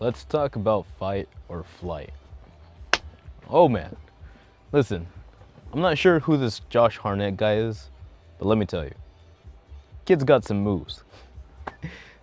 Let's talk about fight or flight. Oh man, listen, I'm not sure who this Josh Harnett guy is, but let me tell you, kid's got some moves.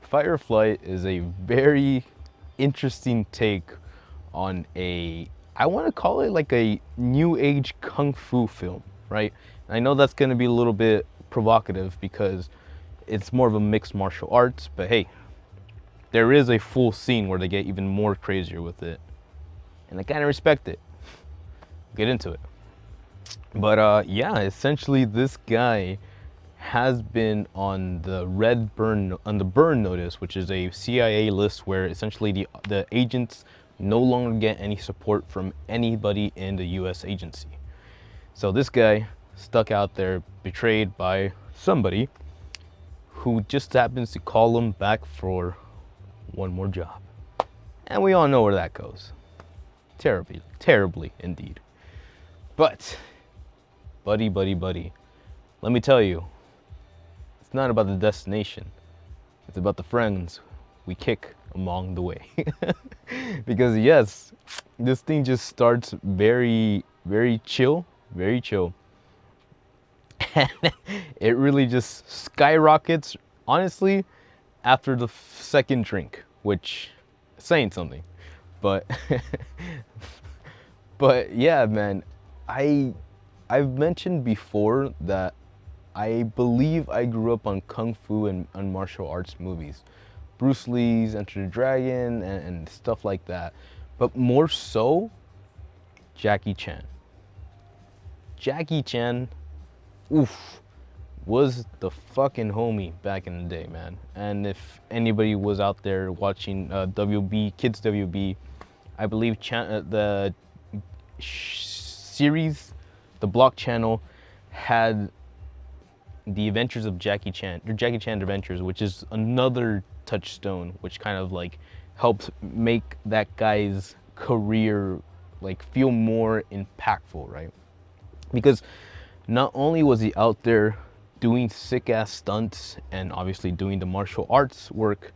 Fight or flight is a very interesting take on I want to call it like a new age kung fu film, right? And I know that's going to be a little bit provocative because it's more of a mixed martial arts, but hey, there is a full scene where they get even more crazier with it. And I kind of respect it. Get into it. But yeah, essentially this guy has been on the burn notice, which is a CIA list where essentially the agents no longer get any support from anybody in the US agency. So this guy stuck out there, betrayed by somebody who just happens to call him back for one more job. And we all know where that goes. Terribly, terribly indeed. But, buddy, let me tell you, it's not about the destination. It's about the friends we kick along the way. Because yes, this thing just starts very, very chill, very chill. And it really just skyrockets, honestly, after the second drink, which is saying something. But but yeah, man, I I've mentioned before that I believe I grew up on kung fu and martial arts movies. Bruce Lee's Enter the Dragon and stuff like that. But more so, Jackie Chan. Jackie Chan, oof, was the fucking homie back in the day, man. And if anybody was out there watching WB, Kids WB, I believe the series, the Block channel, had the Adventures of Jackie Chan, or Jackie Chan Adventures, which is another touchstone, which kind of like helps make that guy's career like feel more impactful, right? Because not only was he out there doing sick ass stunts and obviously doing the martial arts work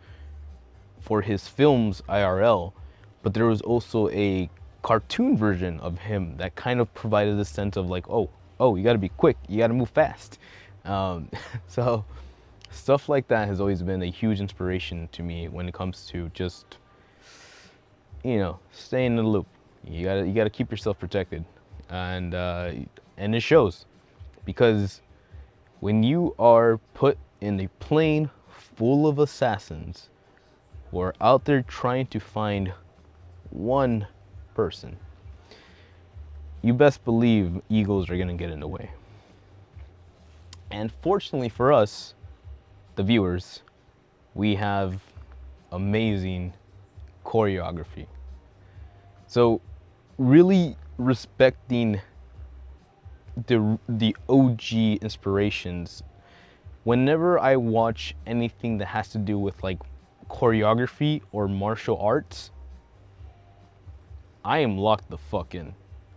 for his films IRL, but there was also a cartoon version of him that kind of provided a sense of like, oh, you got to be quick, you got to move fast. Um, so stuff like that has always been a huge inspiration to me when it comes to just, staying in the loop. You gotta keep yourself protected, and it shows, because when you are put in a plane full of assassins who are out there trying to find one person, you best believe egos are gonna get in the way. And fortunately for us, the viewers, we have amazing choreography. So really respecting the OG inspirations. Whenever I watch anything that has to do with like choreography or martial arts, I am locked the fuck in.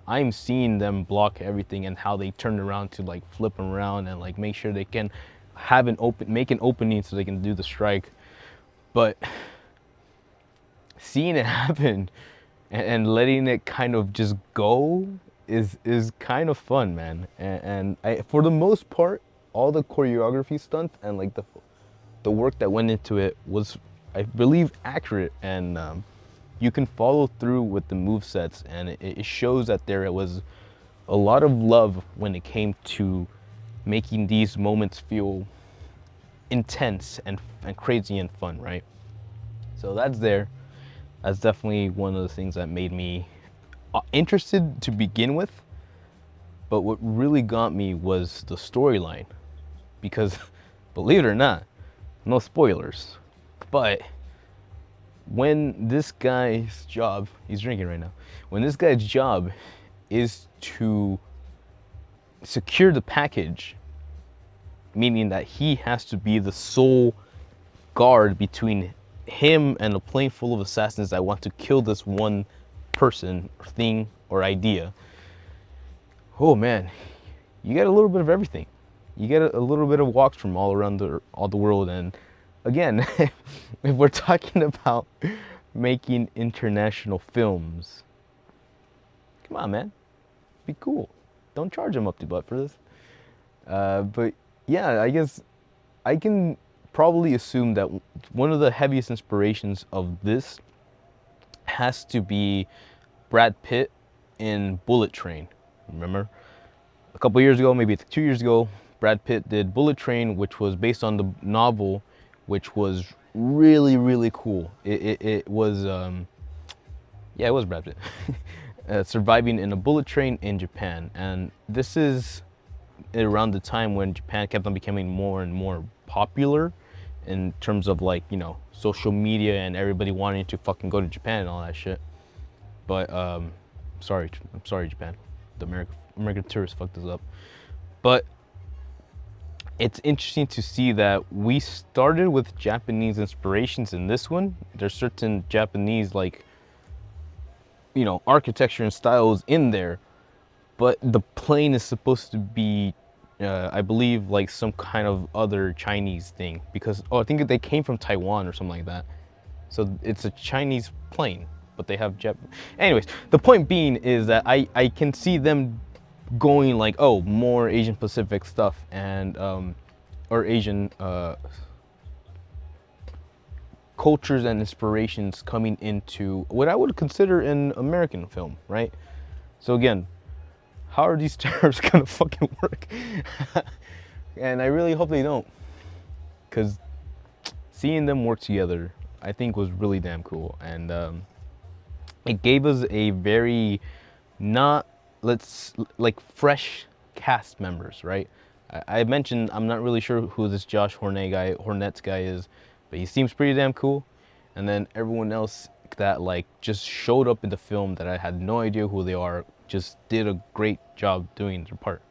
I'm seeing them block everything and how they turn around to like flip around and like make sure they can make an opening so they can do the strike. But seeing it happen and letting it kind of just go is kind of fun, man. And for the most part, all the choreography stunts and like the work that went into it was, I believe, accurate, and you can follow through with the move sets, and it shows that there was a lot of love when it came to making these moments feel intense and crazy and fun, right? So that's there. That's definitely one of the things that made me interested to begin with. But what really got me was the storyline, because believe it or not, no spoilers, but when this guy's job, he's drinking right now, when this guy's job is to secure the package, meaning that he has to be the sole guard between him and a plane full of assassins that want to kill this one person or thing or idea. Oh man, you get a little bit of everything. You get a little bit of walks from all around all the world. And again, if we're talking about making international films. Come on, man. Be cool. Don't charge them up the butt for this. But yeah, I guess I can probably assume that one of the heaviest inspirations of this has to be Brad Pitt in Bullet Train. Remember? A couple years ago, maybe 2 years ago, Brad Pitt did Bullet Train, which was based on the novel, which was really, really cool. It was, yeah, it was Brad Pitt. Surviving in a bullet train in Japan. And this is around the time when Japan kept on becoming more and more popular in terms of like, you know, social media and everybody wanting to fucking go to Japan and all that shit. But I'm sorry Japan. The American tourists fucked us up. But it's interesting to see that we started with Japanese inspirations in this one. There's certain Japanese, like, you know, architecture and styles in there, but the plane is supposed to be, I believe, like some kind of other Chinese thing, because, oh, I think they came from Taiwan or something like that. So it's a Chinese plane, but they have Anyways, the point being is that I can see them going like, oh, more Asian Pacific stuff and or Asian cultures and inspirations coming into what I would consider an American film, right? So again, how are these terms gonna fucking work? And I really hope they don't, because seeing them work together, I think, was really damn cool. And it gave us a very not, like, fresh cast members, right? I mentioned I'm not really sure who this Josh Hornets guy is, but he seems pretty damn cool. And then everyone else that like just showed up in the film that I had no idea who they are just did a great job doing their part.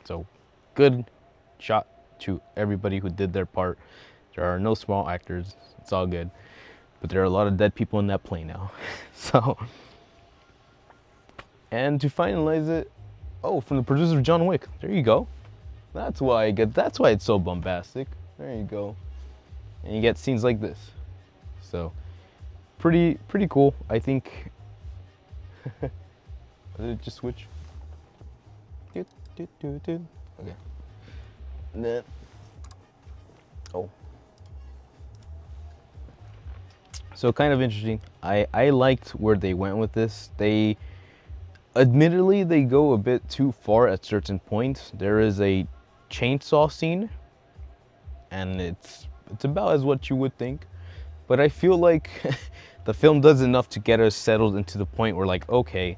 So good shot to everybody who did their part. There are no small actors, it's all good. But there are a lot of dead people in that plane now. So, and to finalize it, oh, from the producer of John Wick. There you go. That's why it's so bombastic. There you go. And you get scenes like this. So, pretty cool. I think. Did it just switch? Okay. Nah. Oh. So kind of interesting. I liked where they went with this. Admittedly, they go a bit too far at certain points. There is a chainsaw scene, and it's about as what you would think. But I feel like the film does enough to get us settled into the point where, like, okay,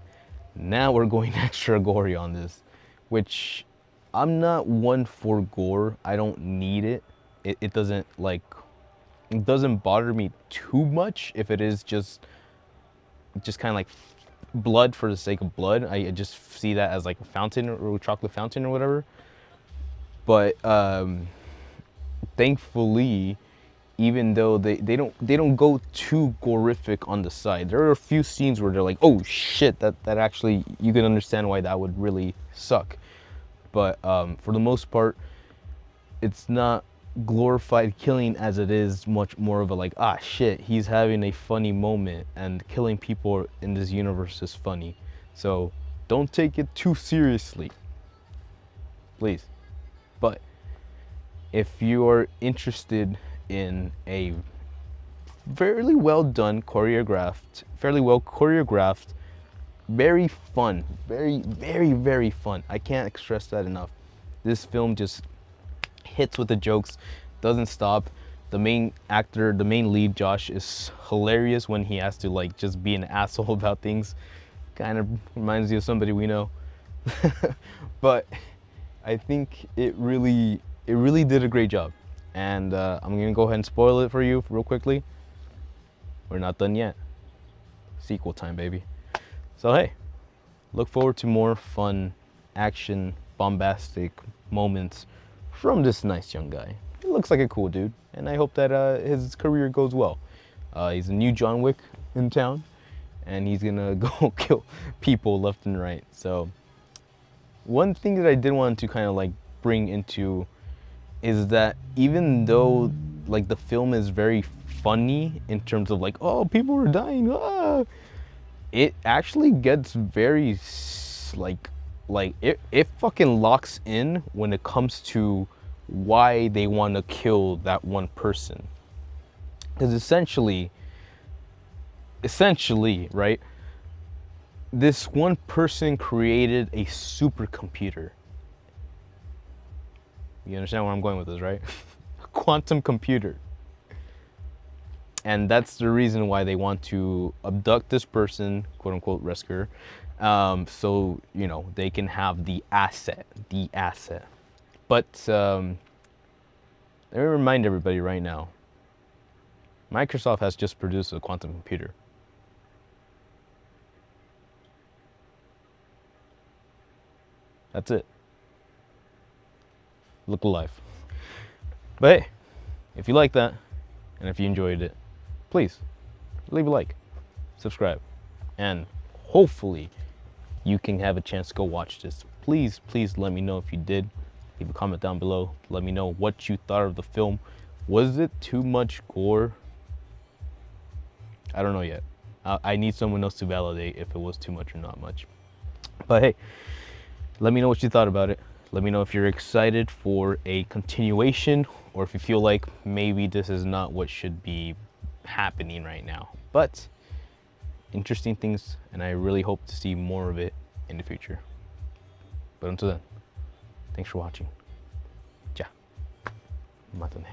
now we're going extra gory on this, which I'm not one for gore. I don't need it. It doesn't bother me too much if it is just kind of like blood for the sake of blood. I just see that as like a fountain or a chocolate fountain or whatever. But thankfully, even though they don't go too gorific on the side, there are a few scenes where they're like, oh shit, that actually, you can understand why that would really suck. But for the most part, it's not glorified killing as it is much more of a like, ah shit, he's having a funny moment, and killing people in this universe is funny. So don't take it too seriously, please. But if you are interested in a fairly well choreographed, very fun, very fun, I can't stress that enough. This film just hits with the jokes, doesn't stop. The main actor, the main lead, Josh, is hilarious when he has to like just be an asshole about things. Kind of reminds you of somebody we know. But I think it really did a great job. And I'm gonna go ahead and spoil it for you real quickly. We're not done yet. Sequel time, baby. So hey, look forward to more fun, action, bombastic moments from this nice young guy. He looks like a cool dude, and I hope that his career goes well. He's a new John Wick in town, and he's gonna go kill people left and right. So one thing that I did want to kind of like bring into is that even though like the film is very funny in terms of like, oh, people are dying. Ah. It actually gets very like it fucking locks in when it comes to why they want to kill that one person. Because essentially, right, this one person created a supercomputer. You understand where I'm going with this, right? A quantum computer. And that's the reason why they want to abduct this person, quote unquote, rescuer, so, you know, they can have the asset. But let me remind everybody right now, Microsoft has just produced a quantum computer. That's it. Look alive. But hey, if you like that, and if you enjoyed it, please leave a like, subscribe, and hopefully you can have a chance to go watch this. Please let me know if you did. Leave a comment down below. Let me know what you thought of the film. Was it too much gore? I don't know yet. I need someone else to validate if it was too much or not much. But hey, let me know what you thought about it. Let me know if you're excited for a continuation or if you feel like maybe this is not what should be happening right now. But interesting things, and I really hope to see more of it in the future. But until then, thanks for watching. Ja. Matane.